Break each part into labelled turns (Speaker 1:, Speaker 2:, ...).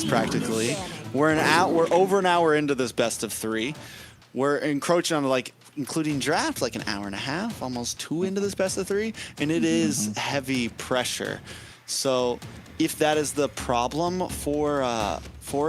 Speaker 1: practically. We're over an hour into this best of 3. We're encroaching on, like, including draft, like an hour and a half, almost 2 into this best of 3, and it is heavy pressure. So if that is the problem for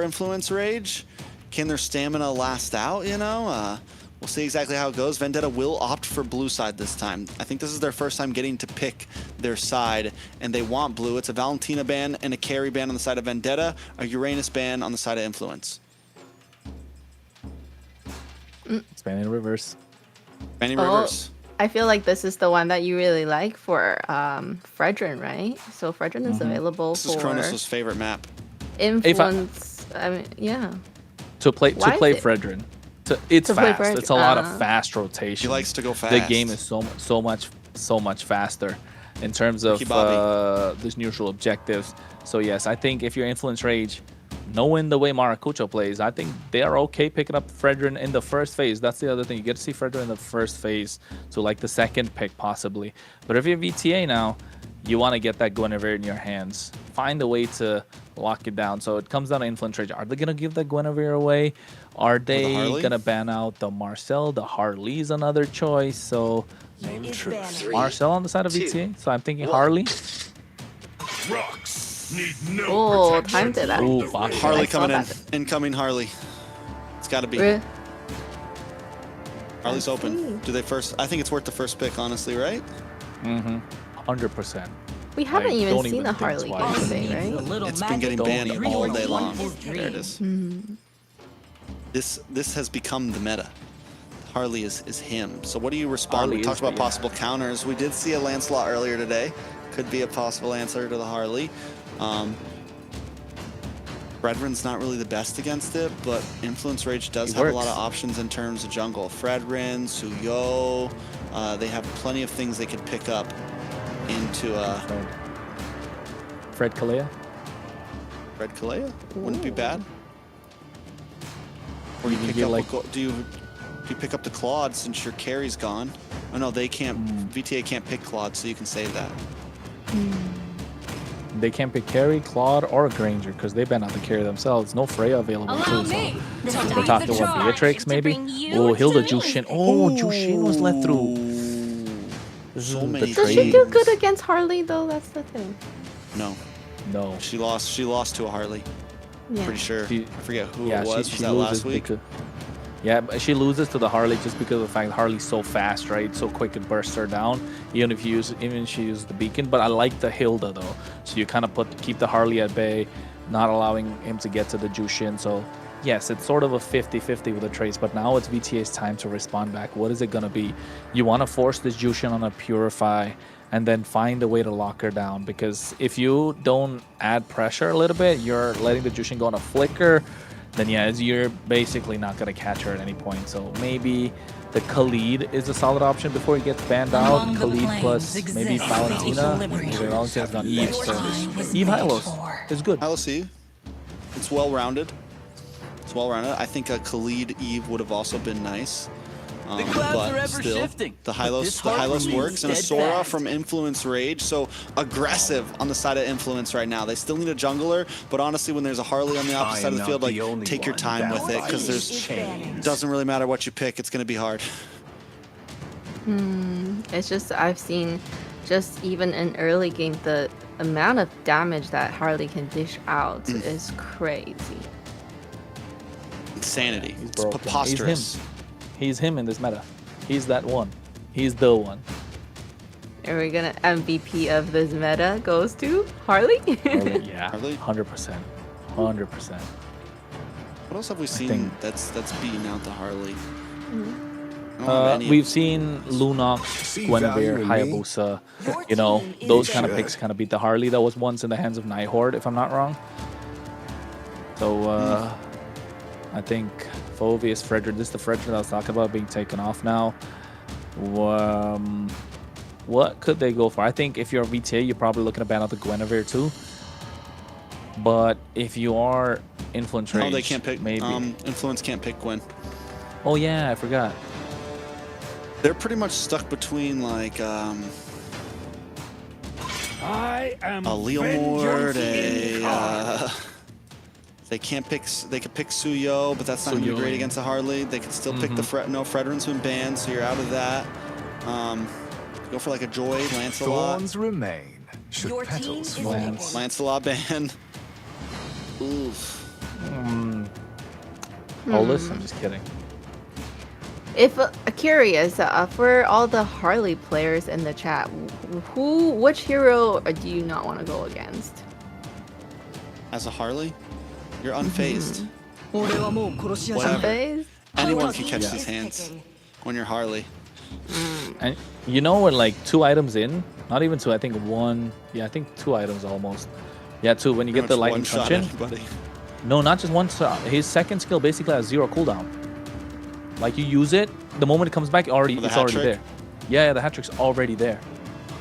Speaker 1: Influence Rage, can their stamina last out, you know? We'll see exactly how it goes. Vendetta will opt for blue side this time. I think this is their first time getting to pick their side, and they want blue. It's a Valentina ban and a carry ban on the side of Vendetta, a Uranus ban on the side of Influence.
Speaker 2: It's ban in reverse.
Speaker 1: Ban in reverse.
Speaker 3: I feel like this is the one that you really like for Fredrin, right? So Fredrin is available
Speaker 1: this is Kronos' favorite map.
Speaker 3: Influence. I mean, yeah.
Speaker 2: To play Fredrin. It's fast. It's a lot of fast rotation.
Speaker 1: He likes to go fast.
Speaker 2: The game is so much faster in terms of this neutral objectives. So yes, I think if you're Influence Rage, knowing the way Maracucho plays, I think they are okay picking up Fredrin in the first phase. That's the other thing. You get to see Fredrin in the first phase, so like the second pick possibly. But if you're VTA now, you want to get that Guinevere in your hands. Find a way to lock it down. So it comes down to Influence Rage. Are they going to give that Guinevere away? Are they going to ban out the Marcel? The Harley's another choice. So Marcel on the side of VTA. So I'm thinking Harley.
Speaker 3: Oh, time to that.
Speaker 2: Ooh,
Speaker 1: Harley coming in. Incoming Harley. It's got to be.
Speaker 3: Really?
Speaker 1: Harley's open. Do they first? I think it's worth the first pick, honestly, right?
Speaker 2: 100%.
Speaker 3: We haven't even seen a Harley game today, right?
Speaker 1: It's been getting banned all day long. There it is. This has become the meta. Harley is him. So what do you respond? We talked about possible counters. We did see a Lancelot earlier today. Could be a possible answer to the Harley. Fredrin's not really the best against it, but Influence Rage does have a lot of options in terms of jungle. Fredrin, Suyo, they have plenty of things they could pick up into
Speaker 2: Fred Kalea?
Speaker 1: Fred Kalea? Wouldn't be bad. Or you pick up like, do you pick up the Claude since your carry's gone? Oh no, they can't. VTA can't pick Claude, so you can save that.
Speaker 2: They can't pick carry, Claude, or Granger because they ban out the carry themselves. No Freya available too. So we're talking what, Beatrix maybe? Oh, Hilda Jushin. Oh, Jushin was let through.
Speaker 1: So many.
Speaker 3: Does she do good against Harley though? That's the thing.
Speaker 1: No.
Speaker 2: No.
Speaker 1: She lost to a Harley.
Speaker 3: Yeah.
Speaker 1: Pretty sure. I forget who it was.
Speaker 2: She
Speaker 1: was that last week?
Speaker 2: Yeah, but she loses to the Harley just because of the fact that Harley's so fast, right? So quick it bursts her down. Even if she uses the beacon. But I like the Hilda though. So you kind of keep the Harley at bay, not allowing him to get to the Jushin. So yes, it's sort of a 50-50 with the Trace, but now it's VTA's time to respond back. What is it gonna be? You want to force this Jushin on a Purify and then find a way to lock her down, because if you don't add pressure a little bit, you're letting the Jushin go on a flicker, then yeah, you're basically not going to catch her at any point. So maybe the Khalid is a solid option before he gets banned out. Khalid plus maybe Valentina. Valentina's not Eve, so Eve Hylos is good.
Speaker 1: Hylos Eve. It's well-rounded. It's well-rounded. I think a Khalid Eve would have also been nice. But still, the Hylos works, and a Sora from Influence Rage, so aggressive on the side of Influence right now. They still need a jungler, but honestly, when there's a Harley on the opposite side of the field, like, take your time with it, because doesn't really matter what you pick, it's going to be hard.
Speaker 3: It's just, I've seen, just even in early game, the amount of damage that Harley can dish out is crazy.
Speaker 1: Insanity. It's preposterous.
Speaker 2: He's him in this meta. He's that one. He's the one.
Speaker 3: Are we gonna MVP of this meta goes to Harley?
Speaker 2: Yeah,
Speaker 1: Harley?
Speaker 2: 100%. 100%.
Speaker 1: What else have we seen that's beating out the Harley?
Speaker 2: We've seen Lunox, Guinevere, Hayabusa. You know, those kind of picks kind of beat the Harley that was once in the hands of Nighthorde, if I'm not wrong. So, I think Phoveus, Fredrin, this is the Fredrin that I was talking about being taken off now. What could they go for? I think if you're a VTA, you're probably looking to ban out the Guinevere too. But if you are Influence Rage,
Speaker 1: they can't pick.
Speaker 2: Maybe
Speaker 1: Influence can't pick Gwen.
Speaker 2: Oh yeah, I forgot.
Speaker 1: They're pretty much stuck between like
Speaker 4: I am
Speaker 1: a Leomord, They can't pick. They could pick Suyo, but that's not going to be great against a Harley. They could still pick the Fredrin's been banned, so you're out of that. Go for like a Joy, Lancelot.
Speaker 4: Thorns remain. Should
Speaker 5: Your
Speaker 4: petals
Speaker 5: team is
Speaker 4: fall.
Speaker 5: picking.
Speaker 1: Lancelot ban. Oof.
Speaker 2: Olus? I'm just kidding.
Speaker 3: If curious, for all the Harley players in the chat, which hero do you not want to go against?
Speaker 1: As a Harley, you're unfazed.
Speaker 3: Unfazed?
Speaker 1: Anyone can catch
Speaker 5: Team
Speaker 1: these
Speaker 5: is
Speaker 1: hands
Speaker 5: picking.
Speaker 1: when you're Harley.
Speaker 2: And you know when like 2 items in, not even 2, I think 1, yeah, I think 2 items almost. Yeah, 2, when you get the lightning punch in. No, not just 1 shot. His second skill basically has 0 cooldown. Like you use it, the moment it comes back, it's already there. Yeah, the hat trick's already there.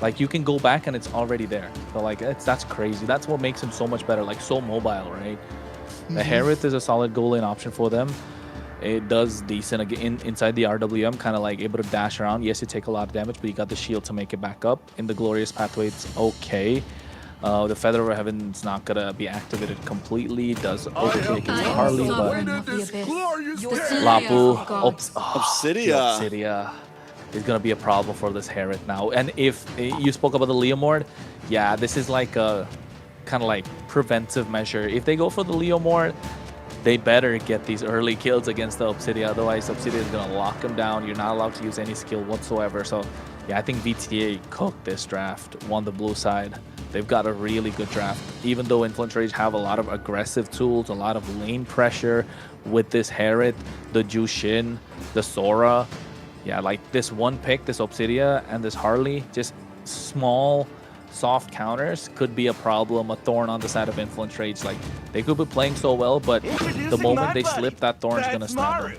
Speaker 2: Like you can go back and it's already there. So like that's crazy. That's what makes him so much better. Like so mobile, right? The Harith is a solid goal lane option for them. It does decent again inside the RWM, kind of like able to dash around. Yes, you take a lot of damage, but you got the shield to make it back up. In the Glorious Pathway, it's okay. The Feather of Heaven's not gonna be activated completely. It does overtake against Harley, but Lapu, Obsidia is gonna be a problem for this Harith now. And if you spoke about the Leomord, yeah, this is like a kind of like preventive measure. If they go for the Leomord, they better get these early kills against the Obsidia, otherwise Obsidia is gonna lock them down. You're not allowed to use any skill whatsoever. So yeah, I think VTA cooked this draft, won the blue side. They've got a really good draft. Even though Influence Rage have a lot of aggressive tools, a lot of lane pressure with this Harith, the Jushin, the Sora. Yeah, like this one pick, this Obsidia and this Harley, just small, soft counters could be a problem, a thorn on the side of Influence Rage. Like, they could be playing so well, but the moment they slip, that thorn's gonna snap them.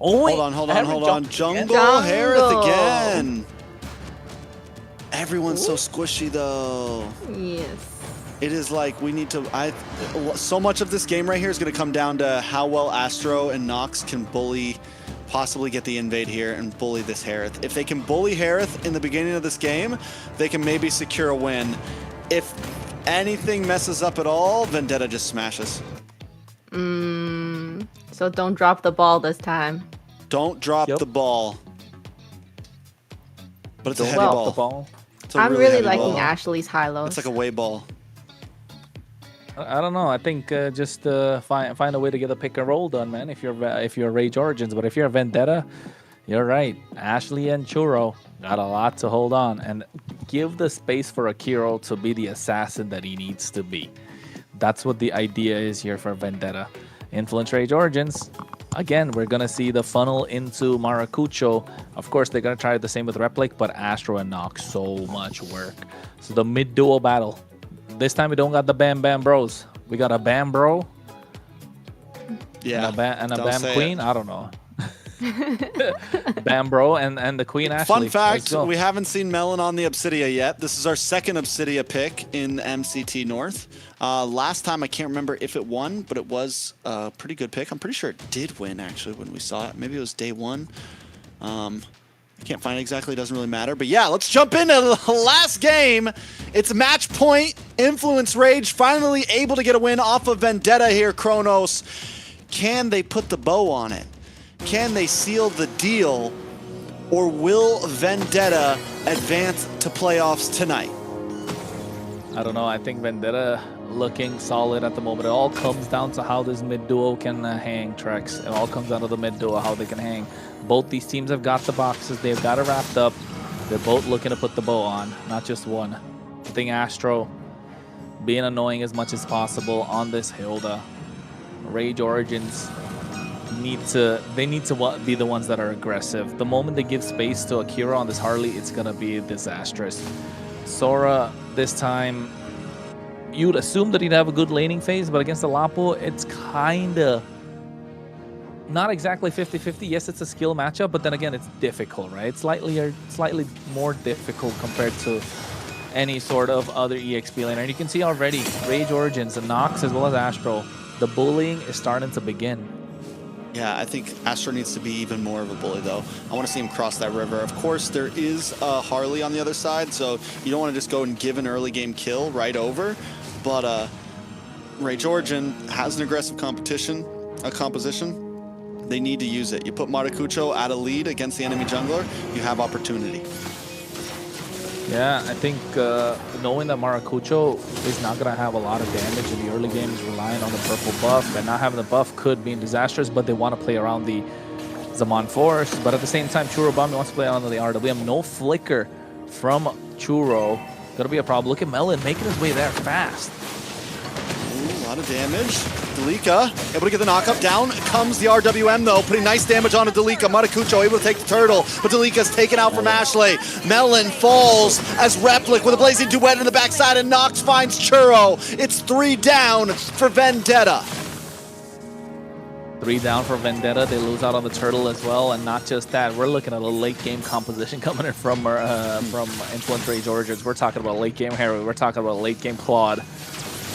Speaker 2: Oh, wait.
Speaker 1: Hold on. Jungle Harith again. Everyone's so squishy though.
Speaker 3: Yes.
Speaker 1: It is like we need to. So much of this game right here is going to come down to how well Astro and Nox can bully, possibly get the invade here and bully this Harith. If they can bully Harith in the beginning of this game, they can maybe secure a win. If anything messes up at all, Vendetta just smashes.
Speaker 3: So don't drop the ball this time.
Speaker 1: Don't drop the ball. But it's a heavy
Speaker 2: Well,
Speaker 1: ball.
Speaker 3: I'm really
Speaker 1: heavy
Speaker 3: liking
Speaker 1: ball.
Speaker 3: Ashley's high-lows.
Speaker 1: It's like a way ball.
Speaker 2: I don't know. I think just find a way to get a pick and roll done, man. If you're Rage Origins, but if you're a Vendetta, you're right. Ashley and Churro got a lot to hold on, and give the space for Akiro to be the assassin that he needs to be. That's what the idea is here for Vendetta. Influence Rage Origins. Again, we're gonna see the funnel into Maracucho. Of course, they're gonna try the same with Replic, but Astro and Nox, so much work. So the mid duo battle. This time we don't got the Bam Bam Bros. We got a Bam Bro.
Speaker 1: Yeah.
Speaker 2: And a Bam Queen. I don't know. Bam Bro and the Queen Ashley.
Speaker 1: Fun fact, we haven't seen Melon on the Obsidia yet. This is our second Obsidia pick in MCT North. Last time, I can't remember if it won, but it was a pretty good pick. I'm pretty sure it did win, actually, when we saw it. Maybe it was day 1. I can't find it exactly. It doesn't really matter. But yeah, let's jump into the last game. It's match point. Influence Rage finally able to get a win off of Vendetta here, Kronos. Can they put the bow on it? Can they seal the deal? Or will Vendetta advance to playoffs tonight?
Speaker 2: I don't know. I think Vendetta looking solid at the moment. It all comes down to how this mid duo can hang, Trex. It all comes down to the mid duo, how they can hang. Both these teams have got the boxes. They've got it wrapped up. They're both looking to put the bow on, not just one. I think Astro being annoying as much as possible on this Hilda. Rage Origins need to be the ones that are aggressive. The moment they give space to Akira on this Harley, it's gonna be disastrous. Sora this time, you'd assume that he'd have a good laning phase, but against the Lapo, it's kinda not exactly 50-50. Yes, it's a skill matchup, but then again, it's difficult, right? It's slightly more difficult compared to any sort of other EXP laner. And you can see already, Rage Origins and Nox as well as Astro, the bullying is starting to begin.
Speaker 1: Yeah, I think Astro needs to be even more of a bully, though. I want to see him cross that river. Of course, there is a Harley on the other side, so you don't want to just go and give an early game kill right over. But Ray Georgian has an aggressive composition. They need to use it. You put Maracucho at a lead against the enemy jungler, you have opportunity.
Speaker 2: Yeah, I think knowing that Maracucho is not going to have a lot of damage in the early game, is relying on the purple buff, and not having the buff could be disastrous, but they want to play around the Zaman Force. But at the same time, Churro wants to play around the RWM. No flicker from Churro. Gonna be a problem. Look at Melon making his way there fast.
Speaker 1: Ooh, a lot of damage. Delika able to get the knockup. Down comes the RWM though, putting nice damage onto Delika. Maracucho able to take the turtle, but Delika's taken out from Ashley. Melon falls as Replic with a blazing duet in the backside, and Nox finds Churro. It's 3 down for Vendetta.
Speaker 2: 3 down for Vendetta. They lose out on the turtle as well, and not just that. We're looking at a late game composition coming in from Influence Rage Origins. We're talking about late game Harry. We're talking about late game Claude.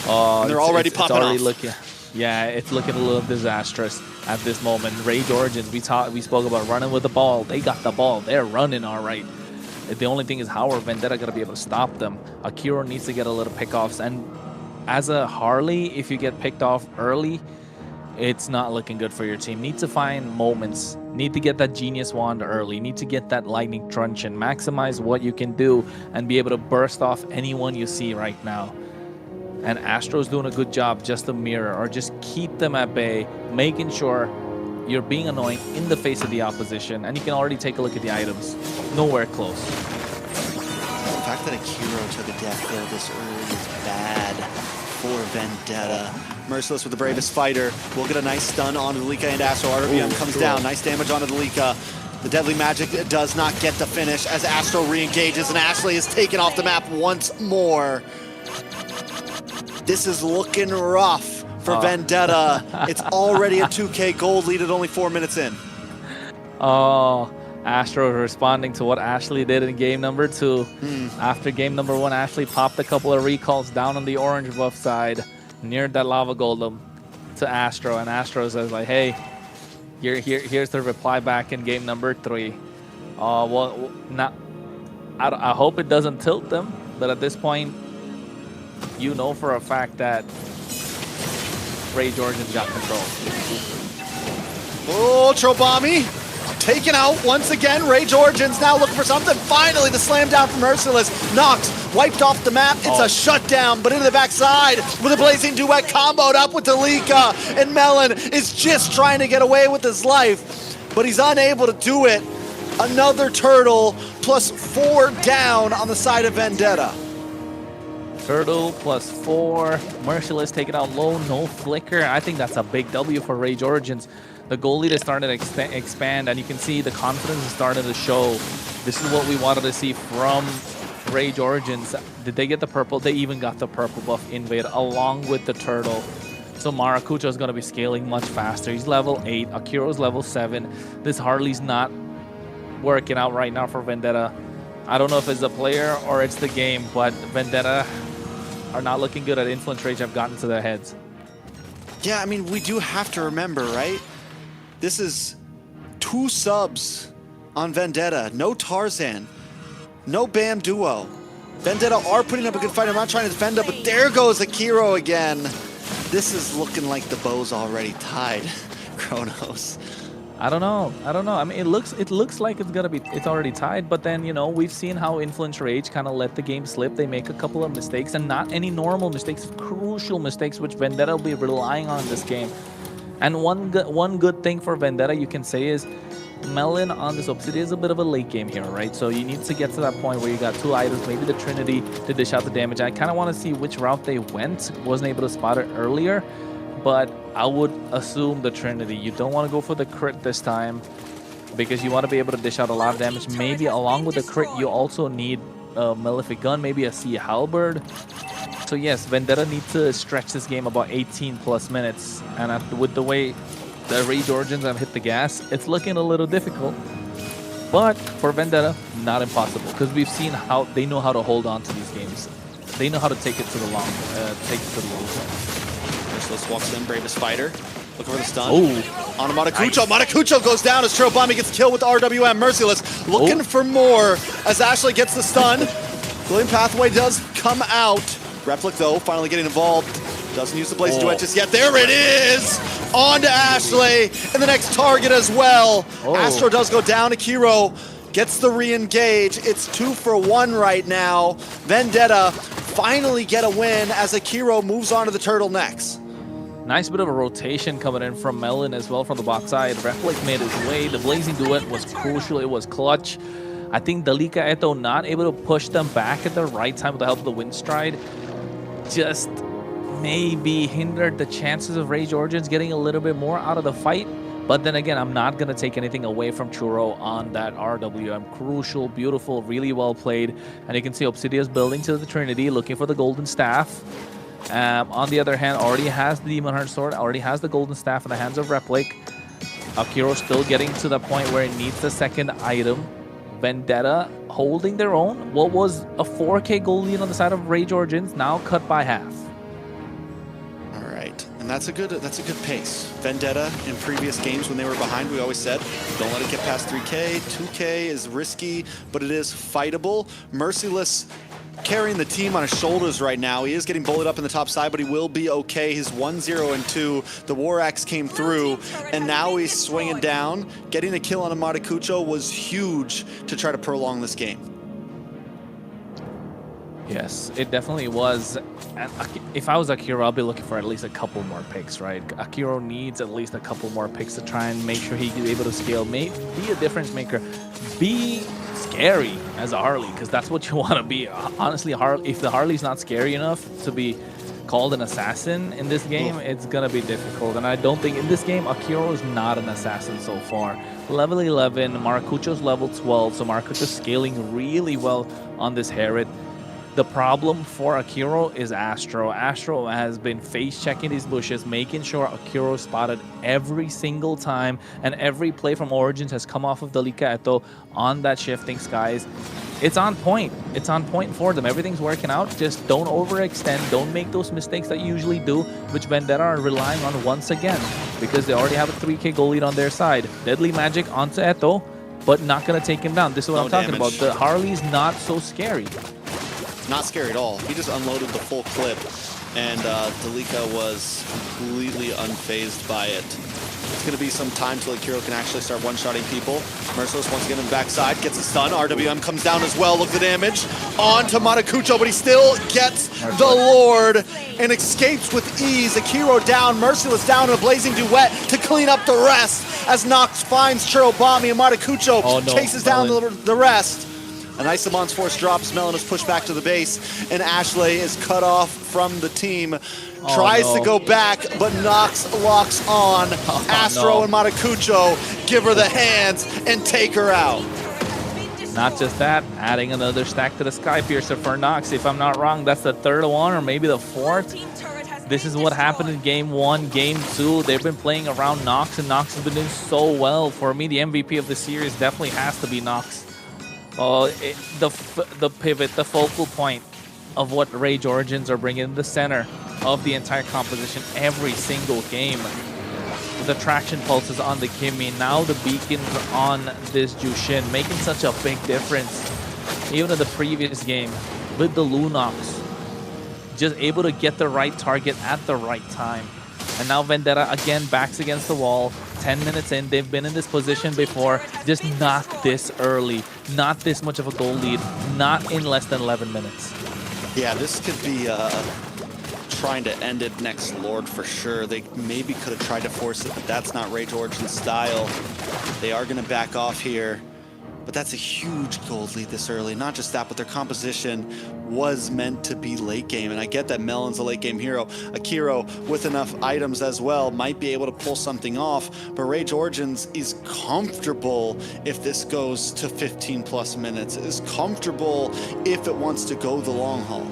Speaker 1: And they're already popping off.
Speaker 2: Yeah, it's looking a little disastrous at this moment. Rage Origins, we spoke about running with the ball. They got the ball. They're running all right. The only thing is, how are Vendetta going to be able to stop them? Akiro needs to get a little pickoffs, and as a Harley, if you get picked off early, it's not looking good for your team. Need to find moments. Need to get that Genius Wand early. Need to get that Lightning Truncheon. Maximize what you can do and be able to burst off anyone you see right now. And Astro's doing a good job just to mirror or just keep them at bay, making sure you're being annoying in the face of the opposition. And you can already take a look at the items. Nowhere close.
Speaker 1: The fact that Akiro took a death blow this early is bad for Vendetta. Merciless with the bravest fighter. We'll get a nice stun on Delika and Astro. RWM comes down. Nice damage on Delika. The Deadly Magic does not get the finish as Astro re-engages, and Ashley is taken off the map once more. This is looking rough for Vendetta. It's already a 2K gold lead at only 4 minutes in.
Speaker 2: Oh, Astro responding to what Ashley did in game number 2. After game number 1, Ashley popped a couple of recalls down on the orange buff side, near that lava golem to Astro, and Astro says like, hey, here's the reply back in game number 3. Well, not. I hope it doesn't tilt them, but at this point, you know for a fact that Ray Georgian's got control.
Speaker 1: Oh, Chobami taken out once again. Ray Georgian's now looking for something. Finally, the slam down from Merciless. Nox wiped off the map. It's a shutdown, but into the backside with a blazing duet comboed up with Delika. And Melon is just trying to get away with his life, but he's unable to do it. Another turtle plus 4 down on the side of Vendetta.
Speaker 2: Turtle plus 4. Merciless taken out low, no flicker. I think that's a big W for Rage Origins. The goal lead is starting to expand, and you can see the confidence is starting to show. This is what we wanted to see from Rage Origins. Did they get the purple? They even got the purple buff invade along with the turtle. So Maracucho is going to be scaling much faster. He's level 8. Akiro's level 7. This Harley's not working out right now for Vendetta. I don't know if it's the player or it's the game, but Vendetta are not looking good at Influence Rage. Have gotten to their heads.
Speaker 1: Yeah, I mean, we do have to remember, right? This is 2 subs on Vendetta. No Tarzan. No Bam Duo. Vendetta are putting up a good fight. I'm not trying to defend it, but there goes Akiro again. This is looking like the bow's already tied, Kronos.
Speaker 2: I don't know. I mean, it looks like it's already tied, but then, you know, we've seen how Influence Rage kind of let the game slip. They make a couple of mistakes, and not any normal mistakes, crucial mistakes, which Vendetta will be relying on in this game. And one good thing for Vendetta you can say is Melon on this Obsidian is a bit of a late game hero, right? So you need to get to that point where you got 2 items, maybe the Trinity to dish out the damage. I kind of want to see which route they went. Wasn't able to spot it earlier, but I would assume the Trinity. You don't want to go for the crit this time because you want to be able to dish out a lot of damage. Maybe along with the crit, you also need a Malefic Gun, maybe a Sea Halberd. So yes, Vendetta needs to stretch this game about 18 plus minutes. And with the way the Rage Origins have hit the gas, it's looking a little difficult. But for Vendetta, not impossible, because we've seen how they know how to hold on to these games. They know how to take it to the long term.
Speaker 1: Merciless walks in, bravest fighter. Looking for the stun.
Speaker 2: Oh,
Speaker 1: on a Maracucho. Nice. Maracucho goes down as Churro gets killed with the RWM. Merciless looking for more as Ashley gets the stun. William Pathway does come out. Replic, though, finally getting involved. Doesn't use the Blazing Duet just yet. There it is! On to Ashley, and the next target as well. Astro does go down. Akiro gets the re-engage. It's 2 for 1 right now. Vendetta finally get a win as Akiro moves on to the turtlenecks.
Speaker 2: Nice bit of a rotation coming in from Melon as well from the bot side. Replic made his way. The Blazing Duet was crucial. It was clutch. I think Dalika Eto not able to push them back at the right time with the help of the Wind Stride. Just maybe hindered the chances of Rage Origins getting a little bit more out of the fight. But then again, I'm not going to take anything away from Churro on that RWM. Crucial, beautiful, really well played. And you can see Obsidia's building to the Trinity, looking for the Golden Staff. On the other hand, already has the Demon Heart Sword, already has the Golden Staff in the hands of Replic. Akiro still getting to the point where it needs the second item. Vendetta holding their own. What was a 4K gold lead on the side of Rage Origins, now cut by half.
Speaker 1: And that's a good pace. Vendetta in previous games when they were behind, we always said, don't let it get past 3K. 2K is risky, but it is fightable. Merciless carrying the team on his shoulders right now. He is getting bullied up in the top side, but he will be okay. He's 1-0 and 2. The War Axe came through, and now he's swinging down. Getting a kill on Matakucho was huge to try to prolong this game.
Speaker 2: Yes, it definitely was. And if I was Akiro, I'll be looking for at least a couple more picks, right? Akiro needs at least a couple more picks to try and make sure he's able to scale. Be a difference maker. Be scary as a Harley, because that's what you want to be. Honestly, if the Harley's not scary enough to be called an assassin in this game, it's going to be difficult. And I don't think in this game, Akiro is not an assassin so far. Level 11, Maracucho's level 12, so Maracucho's scaling really well on this Herod. The problem for Akiro is Astro. Astro has been face-checking these bushes, making sure Akiro spotted every single time, and every play from Origins has come off of Dalika Eto on that shifting skies. It's on point. It's on point for them. Everything's working out. Just don't overextend. Don't make those mistakes that you usually do, which Vendetta are relying on once again, because they already have a 3K goal lead on their side. Deadly Magic onto Eto, but not going to take him down. This is what I'm talking about. The Harley's not so scary.
Speaker 1: Not scary at all. He just unloaded the full clip, and Dalika was completely unfazed by it. It's going to be some time till Akiro can actually start one-shotting people. Merciless once again on the backside, gets a stun. RWM comes down as well. Look at the damage. On to Matakucho, but he still gets the Lord and escapes with ease. Akiro down, Merciless down, and a Blazing Duet to clean up the rest as Nox finds Churobami, and Matakucho chases down the rest. An Isomon's Force drops, Melon is pushed back to the base, and Ashley is cut off from the team. Tries to go back, but Nox locks on. Astro and Matakucho give her the hands and take her out.
Speaker 2: Not just that, adding another stack to the Sky Piercer for Nox. If I'm not wrong, that's the third one or maybe the fourth. This is what happened in Game 1, Game 2. They've been playing around Nox, and Nox has been doing so well. For me, the MVP of the series definitely has to be Nox. The pivot, the focal point of what Rage Origins are bringing in the center of the entire composition every single game. The traction pulses on the Kimmy, now the beacons on this Jushin, making such a big difference. Even in the previous game with the Lunox, just able to get the right target at the right time. And now Vendetta again backs against the wall. 10 minutes in, they've been in this position before, just not this early, not this much of a goal lead, not in less than 11 minutes.
Speaker 1: Yeah, this could be trying to end it next Lord for sure. They maybe could have tried to force it, but that's not Rage Origin's style. They are going to back off here, but that's a huge gold lead this early. Not just that, but their composition was meant to be late game, and I get that Melon's a late game hero. Akiro with enough items as well might be able to pull something off, but Rage Origins is comfortable if this goes to 15 plus minutes, is comfortable if it wants to go the long haul.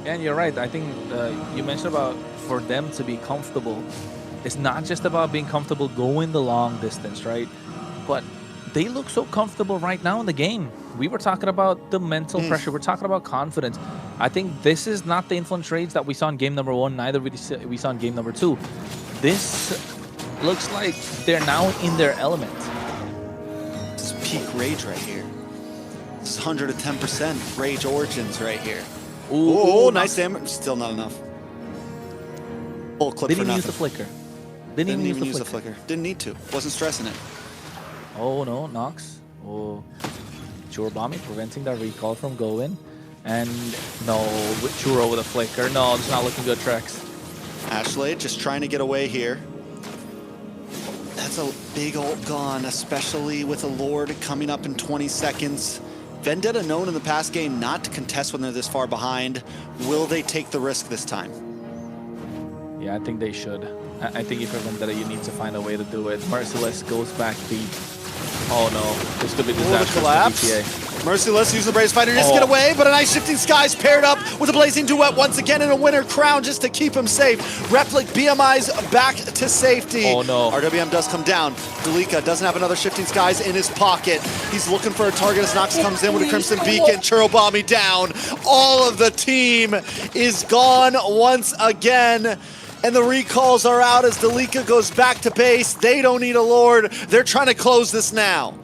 Speaker 2: And you're right. I think you mentioned about for them to be comfortable. It's not just about being comfortable going the long distance, right? But they look so comfortable right now in the game. We were talking about the mental pressure. We're talking about confidence. I think this is not the influence trades that we saw in game number 1, neither we saw in game number 2. This looks like they're now in their element.
Speaker 1: This is peak Rage right here. This is 110% Rage Origins right here. Ooh, nice damage. Still not enough. Full clip
Speaker 2: Didn't
Speaker 1: for
Speaker 2: even use
Speaker 1: nothing.
Speaker 2: the flicker.
Speaker 1: Didn't even use the flicker. Didn't need to. Wasn't stressing it.
Speaker 2: Oh no, Nox. Oh, Churro bombing, preventing that recall from going. And no, with Churro with a flicker. No, it's not looking good, Trex.
Speaker 1: Ashley just trying to get away here. That's a big ult gone, especially with a Lord coming up in 20 seconds. Vendetta known in the past game not to contest when they're this far behind. Will they take the risk this time?
Speaker 2: Yeah, I think they should. I think if you're Vendetta, you need to find a way to do it. Merciless goes back deep. Oh no, this could be disastrous for BTA.
Speaker 1: Merciless using the Braves Fighter just to get away, but a nice Shifting Skies paired up with a Blazing Duet once again in a winner crown just to keep him safe. Replic BMI's back to safety.
Speaker 2: Oh no.
Speaker 1: RWM does come down. Delika doesn't have another Shifting Skies in his pocket. He's looking for a target as Nox comes in with a Crimson Beacon. Churro bombing down. All of the team is gone once again. And the recalls are out as Delika goes back to base. They don't need a Lord. They're trying to close this now.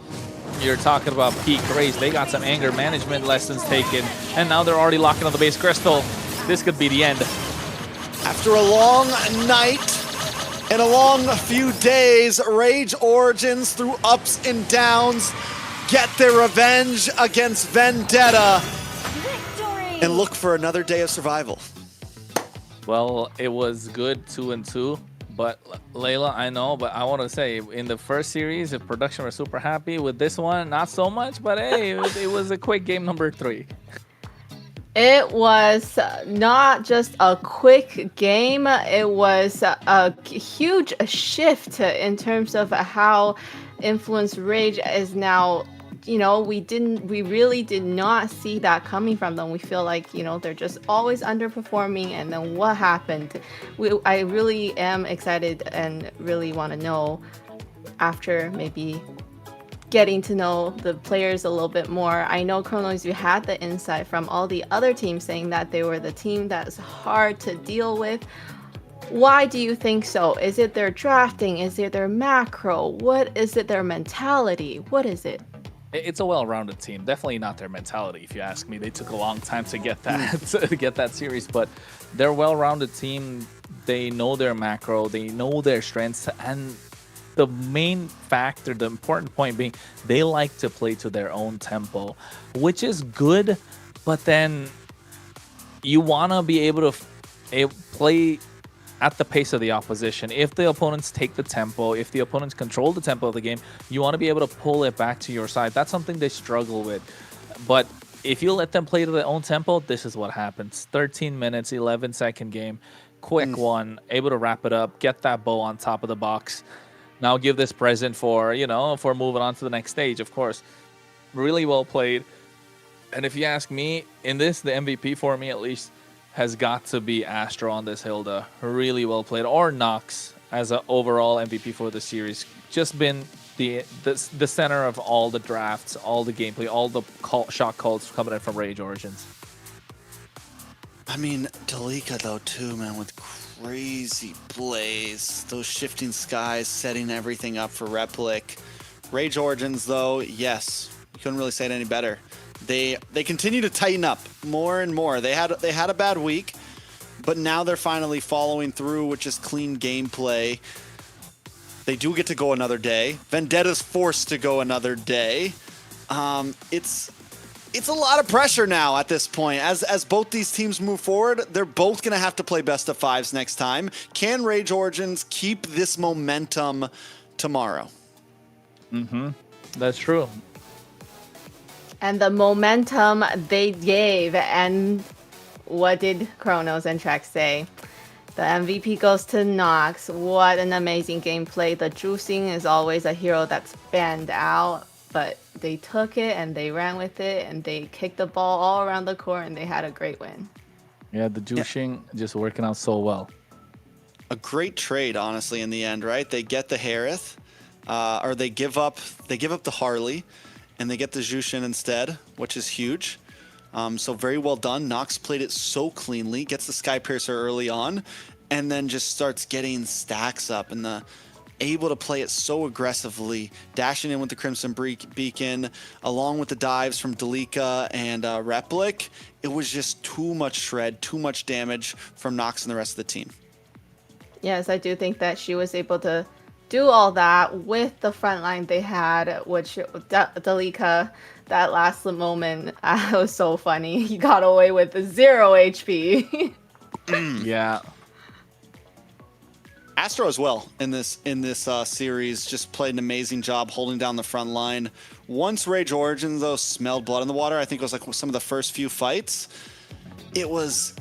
Speaker 2: You're talking about peak race. They got some anger management lessons taken, and now they're already locking on the base crystal. This could be the end.
Speaker 1: After a long night and a long few days, Rage Origins through ups and downs get their revenge against Vendetta and look for another day of survival.
Speaker 2: Well, it was good 2-2, but Layla, I know, but I want to say in the first series, the production was super happy. With this one, not so much, but hey, it was a quick game number 3.
Speaker 3: It was not just a quick game, it was a huge shift in terms of how Influence Rage is now. You know, we really did not see that coming from them. We feel like, you know, they're just always underperforming, and then what happened? I really am excited and really want to know, after maybe getting to know the players a little bit more. I know, Kronos, you had the insight from all the other teams saying that they were the team that's hard to deal with. Why do you think so? Is it their drafting? Is it their macro? What is it, their mentality? What is it?
Speaker 2: It's a well-rounded team. Definitely not their mentality, if you ask me. They took a long time to get that to get that series, but they're a well-rounded team. They know their macro, they know their strengths, and the main factor, the important point being, they like to play to their own tempo, which is good, but then you want to be able to play at the pace of the opposition. If the opponents take the tempo, if the opponents control the tempo of the game, you want to be able to pull it back to your side. That's something they struggle with. But if you let them play to their own tempo, this is what happens. 13 minutes, 11-second game, quick one, able to wrap it up, get that bow on top of the box. Now give this present for, you know, for moving on to the next stage, of course. Really well played. And if you ask me, in this, the MVP for me at least, has got to be Astro on this Hilda. Really well played. Or Nox as an overall MVP for the series. Just been the center of all the drafts, all the gameplay, all the shot calls coming in from Rage Origins.
Speaker 1: I mean, Delika though too, man, with crazy plays. Those Shifting Skies setting everything up for Replic. Rage Origins though, yes, you couldn't really say it any better. They continue to tighten up more and more. They had a bad week, but now they're finally following through with just clean gameplay. They do get to go another day. Vendetta's forced to go another day. It's a lot of pressure now at this point. As both these teams move forward, they're both going to have to play best of fives next time. Can Rage Origins keep this momentum tomorrow?
Speaker 2: That's true.
Speaker 3: And the momentum they gave, and what did Kronos and Trax say? The MVP goes to Nox. What an amazing gameplay. The juicing is always a hero that's banned out, but they took it and they ran with it and they kicked the ball all around the court and they had a great win.
Speaker 2: Yeah, the juicing just working out so well.
Speaker 1: A great trade, honestly, in the end, right? They get the Harith, or they give up the Harley, and they get the Jushin instead, which is huge. So very well done. Nox played it so cleanly, gets the Sky Piercer early on, and then just starts getting stacks up and able to play it so aggressively, dashing in with the Crimson Beacon, along with the dives from Delika and Replic. It was just too much shred, too much damage from Nox and the rest of the team.
Speaker 3: Yes, I do think that she was able to do all that with the front line they had, which Dalika, that last moment, was so funny. He got away with 0 HP.
Speaker 2: Yeah.
Speaker 1: Astro as well in this series just played an amazing job holding down the front line. Once Rage Origins though smelled blood in the water, I think it was like some of the first few fights. It was